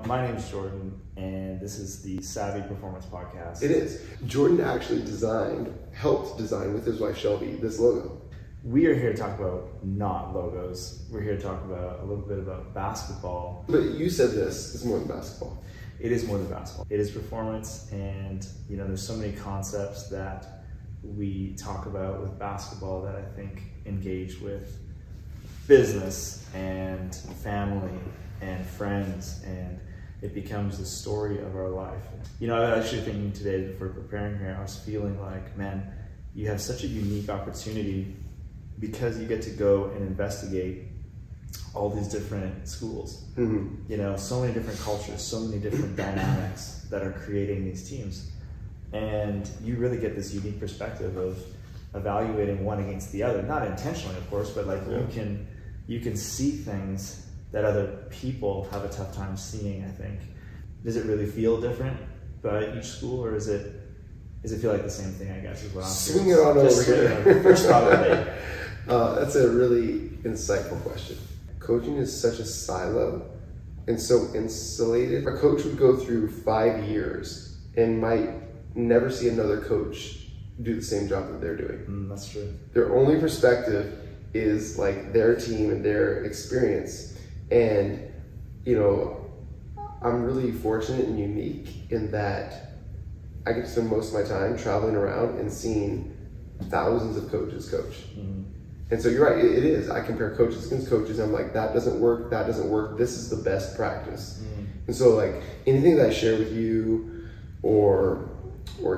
My name is Jordan, and this is the SAVI Performance Podcast. It is. Jordan actually helped design with his wife Shelby, this logo. We are here to talk about not logos. We're here to talk about a little bit about basketball. But you said this is more than basketball. It is more than basketball. It is performance, and there's so many concepts that we talk about with basketball that I think engage with business and family and friends, and it becomes the story of our life. I was actually thinking today before preparing here, I was feeling like, man, you have such a unique opportunity because you get to go and investigate all these different schools. Mm-hmm. So many different cultures, so many different dynamics that are creating these teams. And you really get this unique perspective of evaluating one against the other, not intentionally, of course, but you can see things that other people have a tough time seeing, I think. Does it really feel different by each school, or does it feel like the same thing, I guess, is what I'm saying? Swing it on over here. First thought of the day. That's a really insightful question. Coaching is such a silo and so insulated. A coach would go through 5 years and might never see another coach do the same job that they're doing. That's true. Their only perspective is like their team and their experience. And, I'm really fortunate and unique in that I get to spend most of my time traveling around and seeing thousands of coaches coach. Mm-hmm. And so you're right, it is. I compare coaches against coaches. And I'm like, that doesn't work, that doesn't work. This is the best practice. Mm-hmm. And so like anything that I share with you or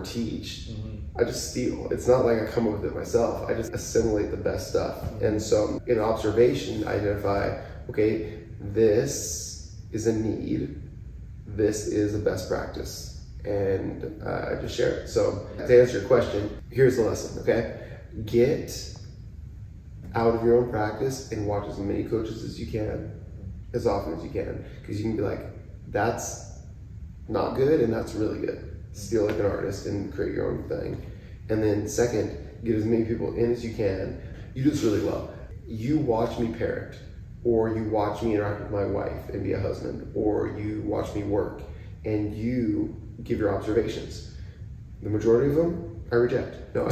teach, I just steal. It's not like I come up with it myself. I just assimilate the best stuff. And so in observation, I identify, okay, this is a need. This is a best practice. And I just share it. So to answer your question, here's the lesson, okay? Get out of your own practice and watch as many coaches as you can, as often as you can. Because you can be like, that's not good and that's really good. Steal like an artist and create your own thing. And then second, get as many people in as you can. You do this really well. You watch me parent, or you watch me interact with my wife and be a husband, or you watch me work and you give your observations. The majority of them, I reject. No.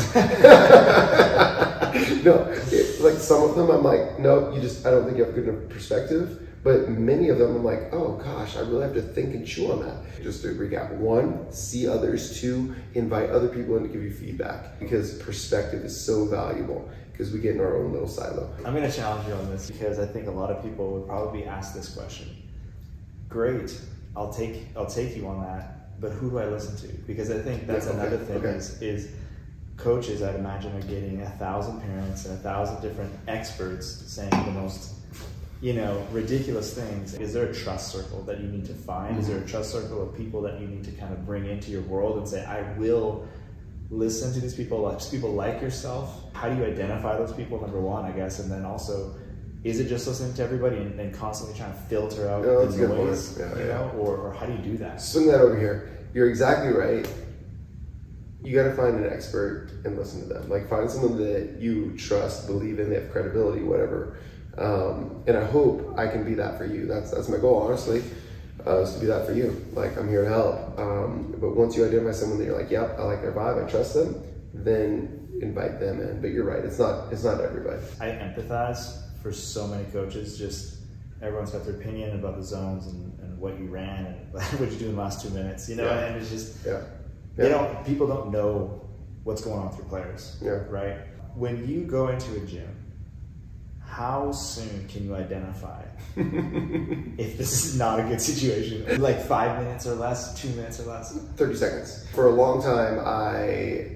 Like some of them I'm like, no, I don't think you have good enough perspective. But many of them I'm like, oh gosh, I really have to think and chew on that. Just to recap, 1, see others. 2, invite other people in to give you feedback, because perspective is so valuable, because we get in our own little silo. I'm gonna challenge you on this, because I think a lot of people would probably be asked this question. Great, I'll take you on that, but who do I listen to? Because I think that's another thing is coaches, I'd imagine, are getting 1,000 parents and 1,000 different experts saying the most ridiculous things. Is there a trust circle that you need to find? Mm-hmm. Is there a trust circle of people that you need to kind of bring into your world and say, I will listen to these people, like yourself? How do you identify those people, number one, I guess, and then also, is it just listening to everybody and constantly trying to filter out the noise, or how do you do that? Swing that over here. You're exactly right. You got to find an expert and listen to them. Like, find someone that you trust, believe in, they have credibility, whatever. And I hope I can be that for you. That's my goal, honestly, is to be that for you. Like, I'm here to help. But once you identify someone that you're like, yep, I like their vibe, I trust them, then invite them in. But you're right, it's not everybody. I empathize for so many coaches. Just everyone's got their opinion about the zones and what you ran and what you do in the last 2 minutes. And it's just people don't know what's going on with your players. Yeah. Right? When you go into a gym, how soon can you identify if this is not a good situation? Like 5 minutes or less, 2 minutes or less? 30 seconds. For a long time, I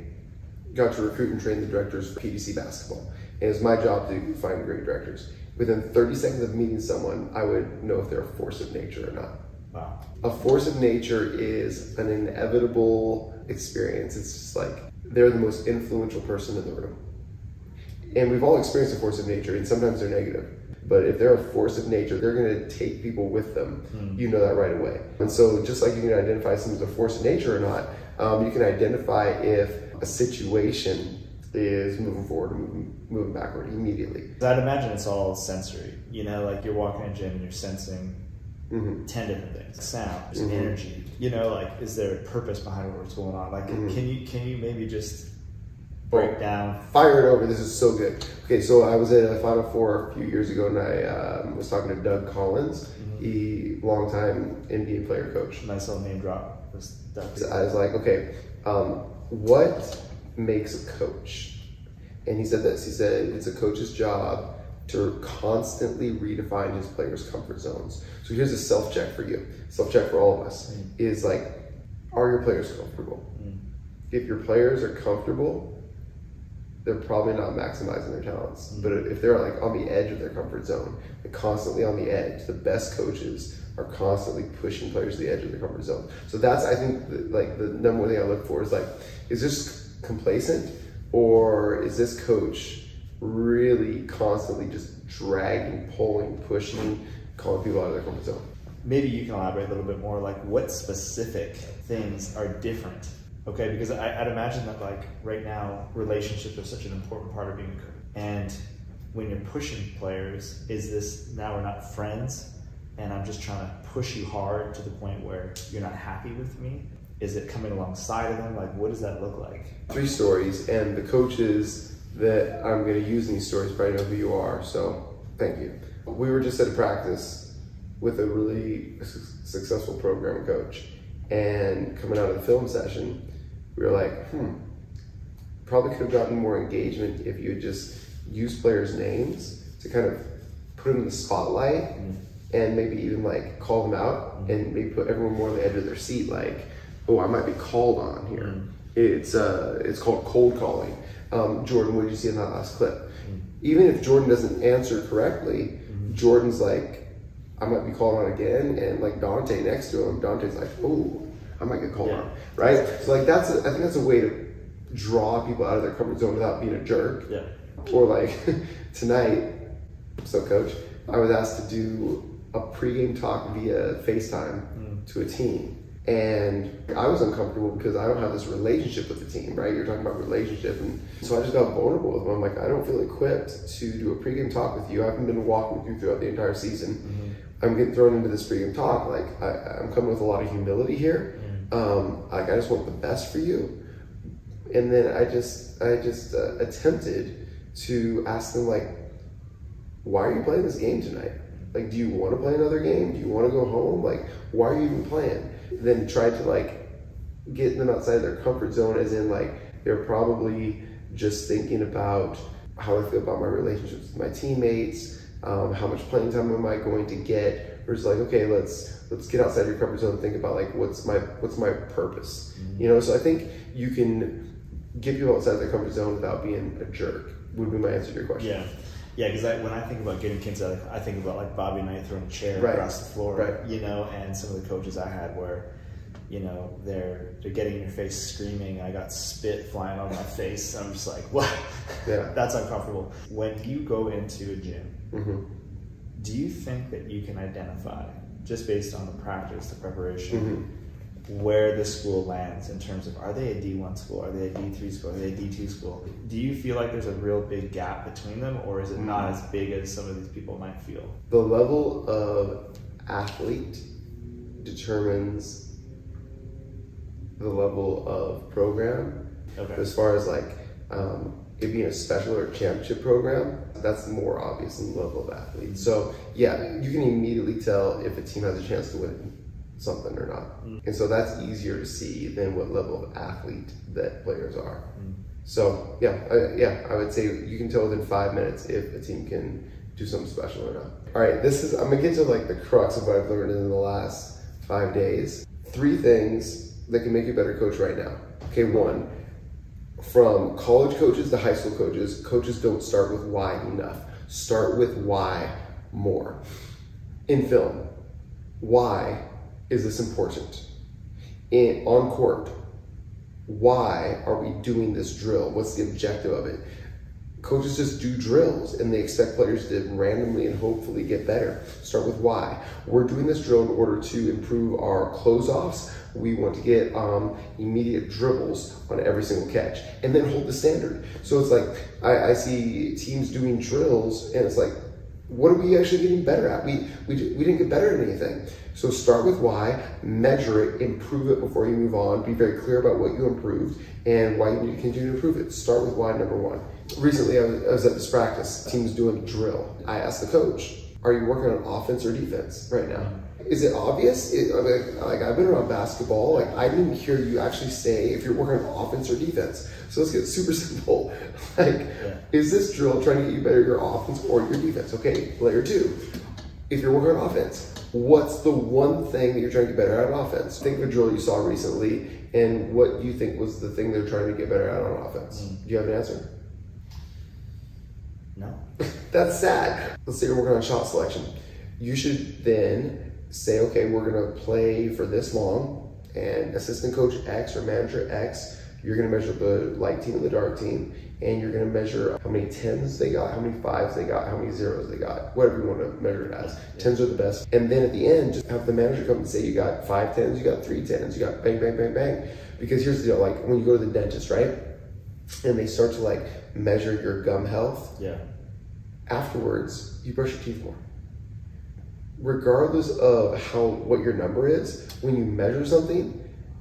got to recruit and train the directors for PDC basketball. And it was my job to find great directors. Within 30 seconds of meeting someone, I would know if they're a force of nature or not. Wow. A force of nature is an inevitable experience. It's just like, they're the most influential person in the room. And we've all experienced a force of nature, and sometimes they're negative. But if they're a force of nature, they're going to take people with them. You know that right away. And so just like you can identify someone's a force of nature or not, you can identify if a situation is moving forward or moving backward immediately. I'd imagine it's all sensory. Like you're walking in a gym and you're sensing 10 different things. Sound, there's energy, you know, like, is there a purpose behind what's going on? Like, can you maybe just break down? Fire it over, this is so good. Okay, so I was at a Final Four a few years ago, and I was talking to Doug Collins, he longtime NBA player coach. Nice little name drop. So I was like, okay, what makes a coach? And he said this, he said it's a coach's job to constantly redefine his players' comfort zones. So here's a self-check for you, self-check for all of us, is like, are your players comfortable? If your players are comfortable, they're probably not maximizing their talents. But if they're like on the edge of their comfort zone, like constantly on the edge, the best coaches are constantly pushing players to the edge of their comfort zone. So that's, I think, like the number one thing I look for is like, is this complacent, or is this coach really constantly just dragging, pulling, pushing, calling people out of their comfort zone? Maybe you can elaborate a little bit more, like what specific things are different? Okay, because I'd imagine that like right now, relationships are such an important part of being a coach. And when you're pushing players, is this now we're not friends and I'm just trying to push you hard to the point where you're not happy with me? Is it coming alongside of them? Like, what does that look like? 3 stories, and the coaches that I'm going to use in these stories probably know who you are, so thank you. We were just at a practice with a really successful program coach, and coming out of the film session, we were like, probably could have gotten more engagement if you had just used players' names to kind of put them in the spotlight and maybe even like call them out and maybe put everyone more on the edge of their seat, like, oh, I might be called on here. It's called cold calling. Jordan, what did you see in that last clip? Even if Jordan doesn't answer correctly, Jordan's like, I might be called on again, and like Dante next to him, Dante's like, oh, I might get called on, right? So like I think that's a way to draw people out of their comfort zone without being a jerk. Or like tonight, so coach, I was asked to do a pregame talk via FaceTime to a team. And I was uncomfortable because I don't have this relationship with the team, right? You're talking about relationship. And so I just got vulnerable with them. I'm like, I don't feel equipped to do a pregame talk with you. I haven't been walking with you throughout the entire season. I'm getting thrown into this pregame talk. Like, I'm coming with a lot of humility here. Like, I just want the best for you. And then I just attempted to ask them, like, why are you playing this game tonight? Like, do you want to play another game? Do you want to go home? Like, why are you even playing? Then tried to like get them outside of their comfort zone, as in like they're probably just thinking about how I feel about my relationships with my teammates, how much playing time am I going to get, versus like, okay, let's get outside your comfort zone and think about like what's my purpose, you know? So I think you can get people outside their comfort zone without being a jerk, would be my answer to your question. Yeah, because when I think about getting kids out, I think about like Bobby Knight throwing a chair across the floor, you know, and some of the coaches I had where, you know, they're getting in your face screaming, I got spit flying on my face. I'm just like, what? That's uncomfortable. When you go into a gym, do you think that you can identify, just based on the practice, the preparation, where the school lands in terms of, are they a D1 school, are they a D3 school, are they a D2 school? Do you feel like there's a real big gap between them, or is it not as big as some of these people might feel? The level of athlete determines the level of program. As far as like it being a special or championship program, that's more obvious than the level of athlete. So yeah, you can immediately tell if a team has a chance to win something or not. And so that's easier to see than what level of athlete that players are. So yeah, I would say you can tell within 5 minutes if a team can do something special or not. All right, I'm gonna get to like the crux of what I've learned in the last 5 days. 3 things that can make you a better coach right now. Okay, 1, from college coaches to high school coaches, coaches don't start with why enough. Start with why more. In film, why is this important? On court, why are we doing this drill? What's the objective of it? Coaches just do drills and they expect players to randomly and hopefully get better. Start with why. We're doing this drill in order to improve our close-offs. We want to get immediate dribbles on every single catch, and then hold the standard. So it's like, I see teams doing drills and it's like, what are we actually getting better at? We didn't get better at anything. So start with why, measure it, improve it before you move on. Be very clear about what you improved and why you need to continue to improve it. Start with why, number one. Recently, I was at this practice. Team was doing a drill. I asked the coach, are you working on offense or defense right now? Is it obvious? Like I've been around basketball. Like I didn't hear you actually say if you're working on offense or defense. So let's get super simple. Like, is this drill trying to get you better at your offense or your defense? Okay, layer two. If you're working on offense, what's the one thing that you're trying to get better at on offense? Think of a drill you saw recently, and what you think was the thing they're trying to get better at on offense. Do you have an answer? No. That's sad. Let's say you're working on shot selection. You should then say, okay, we're gonna play for this long, and assistant coach X or manager X, you're gonna measure the light team and the dark team, and you're gonna measure how many 10s they got, how many 5s they got, how many 0s they got, whatever you wanna measure it as. 10s are the best. And then at the end, just have the manager come and say, you got 5 10s, you got 3 10s, you got bang, bang, bang, bang. Because here's the deal, like when you go to the dentist, right? And they start to like measure your gum health. Yeah. Afterwards, you brush your teeth more. Regardless of what your number is, when you measure something,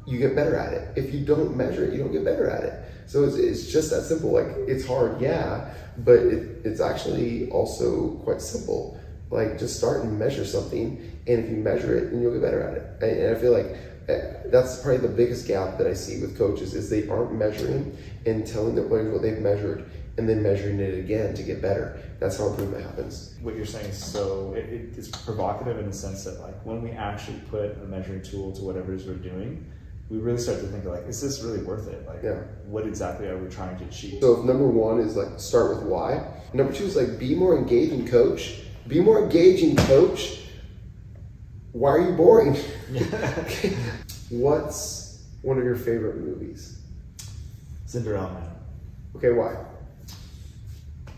you get better at it. If you don't measure it, you don't get better at it. So it's just that simple. Like it's hard, yeah, but it's actually also quite simple. Like just start and measure something, and if you measure it, then you'll get better at it. And I feel like that's probably the biggest gap that I see with coaches is they aren't measuring and telling their players what they've measured and then measuring it again to get better. That's how improvement happens. What you're saying is so, it's provocative in the sense that like when we actually put a measuring tool to whatever it is we're doing, we really start to think like, is this really worth it? Like, what exactly are we trying to achieve? So if number one is like start with why. Number two is like be more engaging, coach. Be more engaging, coach. Why are you boring? What's one of your favorite movies? Cinderella Man. Okay, why?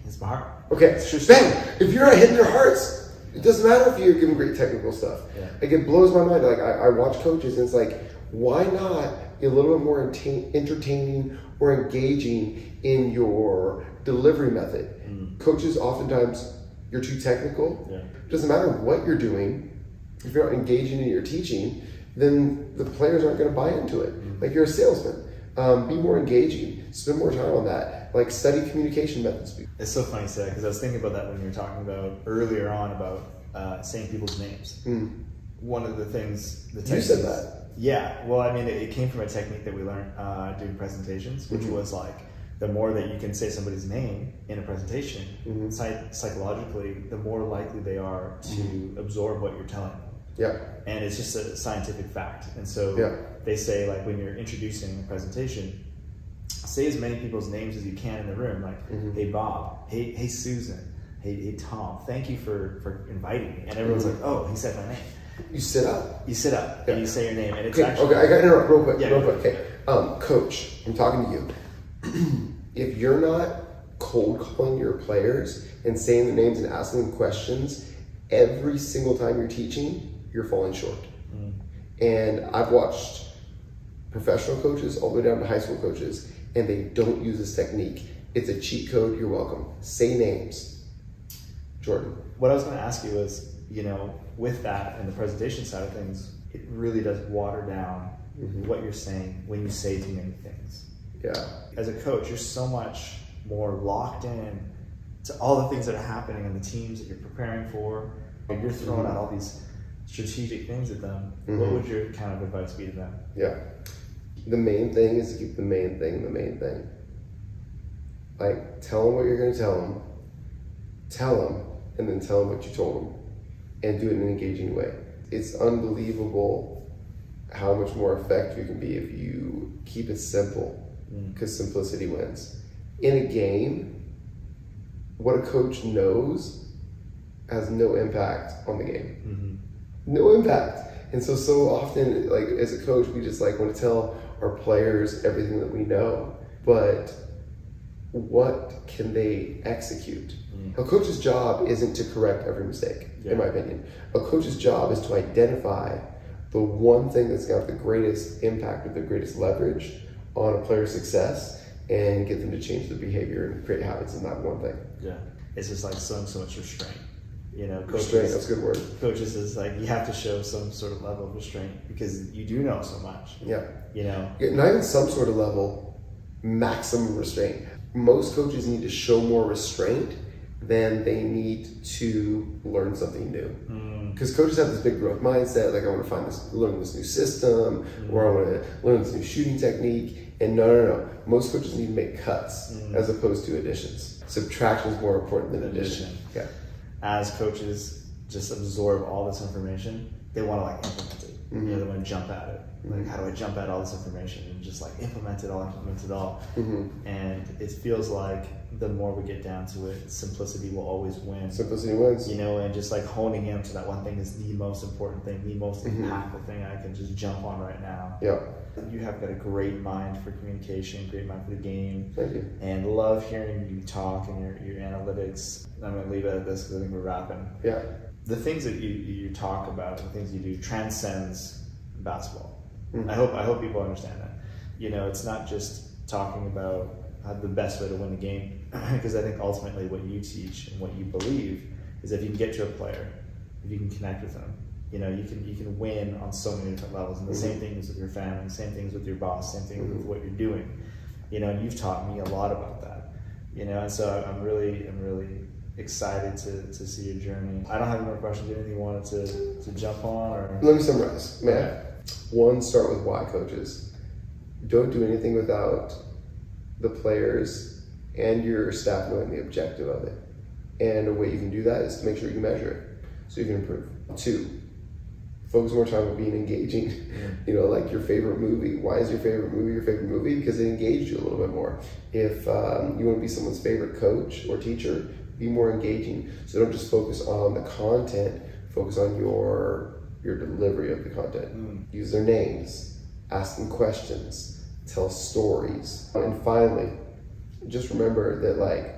It's my heart. Okay, bang! If you're not hitting their hearts, it doesn't matter if you're giving great technical stuff. Yeah. Like it blows my mind. Like I watch coaches and it's like, why not be a little bit more entertaining or engaging in your delivery method? Coaches, oftentimes, you're too technical. Yeah. It doesn't matter what you're doing. If you're not engaging in your teaching, then the players aren't going to buy into it. Like you're a salesman. Be more engaging. Spend more time on that. Like study communication methods. It's so funny you say that because I was thinking about that when you were talking about earlier on about saying people's names. One of the things the you said that. Yeah, well, I mean, it came from a technique that we learned doing presentations, which was like the more that you can say somebody's name in a presentation, psychologically, the more likely they are to absorb what you're telling them. Yeah. And it's just a scientific fact. And so they say, like, when you're introducing a presentation, say as many people's names as you can in the room, like, hey, Bob, hey, Susan, hey, Tom, thank you for inviting me. And everyone's like, oh, he said my name. You sit up. You sit up and you say your name, and it's okay, actually... Okay, I got to interrupt real quick. Yeah, real quick. Okay, coach, I'm talking to you. If you're not cold calling your players and saying their names and asking them questions every single time you're teaching, you're falling short. And I've watched professional coaches all the way down to high school coaches, and they don't use this technique. It's a cheat code. You're welcome. Say names. Jordan. What I was going to ask you was, you know, with that and the presentation side of things, it really does water down what you're saying when you say too many things. Yeah. As a coach, you're so much more locked in to all the things that are happening in the teams that you're preparing for. You're throwing out all these strategic things at them. What would your kind of advice be to them? Yeah. The main thing is to keep the main thing the main thing. Like, tell them what you're going to tell them. Tell them, and then tell them what you told them. And do it in an engaging way. It's unbelievable how much more effective you can be if you keep it simple, because simplicity wins. In a game, what a coach knows has no impact on the game. No impact. And so often, like as a coach, we just like want to tell our players everything that we know, but what can they execute? A coach's job isn't to correct every mistake, in my opinion. A coach's job is to identify the one thing that's got the greatest impact or the greatest leverage on a player's success and get them to change their behavior and create habits in that one thing. Yeah. It's just like so much restraint. You know, restraint, that's a good word. Coaches is like, you have to show some sort of level of restraint because you do know so much. Yeah. You know? Not even some sort of level, maximum restraint. Most coaches need to show more restraint than they need to learn something new. Because coaches have this big growth mindset, like I want to learn this new system, or I want to learn this new shooting technique. And no. Most coaches need to make cuts as opposed to additions. Subtraction is more important than addition. Yeah. As coaches just absorb all this information, they want to like implement it. You know, they want to jump at it. Like, how do I jump at all this information and just like implement it all? And it feels like the more we get down to it, simplicity will always win. Simplicity wins. You know, and just like honing in to that one thing is the most important thing, the most impactful thing I can just jump on right now. Yeah. You have got a great mind for communication, great mind for the game. Thank you. And love hearing you talk and your analytics. I'm going to leave it at this because I think we're wrapping. Yeah. The things that you talk about, the things you do, transcends basketball. I hope people understand that. You know, it's not just talking about the best way to win the game, because I think ultimately what you teach and what you believe is that if you can get to a player, if you can connect with them, you know, you can win on so many different levels. And the same thing is with your family, same things with your boss, same thing with what you're doing. You know, and you've taught me a lot about that. You know, and so I'm really excited to see your journey. I don't have any more questions. Anything you wanted to jump on? Or let me summarize, man. One, start with why, coaches. Don't do anything without the players and your staff knowing the objective of it. And a way you can do that is to make sure you measure it so you can improve. Two, focus more time on being engaging. You know, like your favorite movie. Why is your favorite movie your favorite movie? Because it engaged you a little bit more. If you want to be someone's favorite coach or teacher, be more engaging. So don't just focus on the content, focus on your delivery of the content. Use their names, ask them questions, tell stories. And finally, just remember that like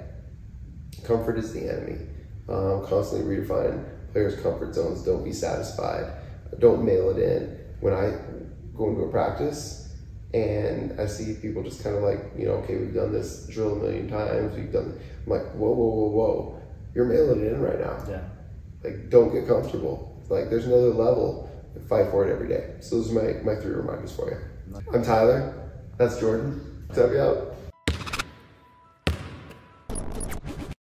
comfort is the enemy. Constantly redefine players' comfort zones. Don't be satisfied. Don't mail it in. When I go into a practice and I see people just kind of like, you know, okay, we've done this drill a million times. I'm like, whoa. You're mailing it in right now. Yeah. Like, don't get comfortable. Like, there's another level. Fight for it every day. So those are my 3 reminders for you. I'm Tyler. That's Jordan. SAVI out.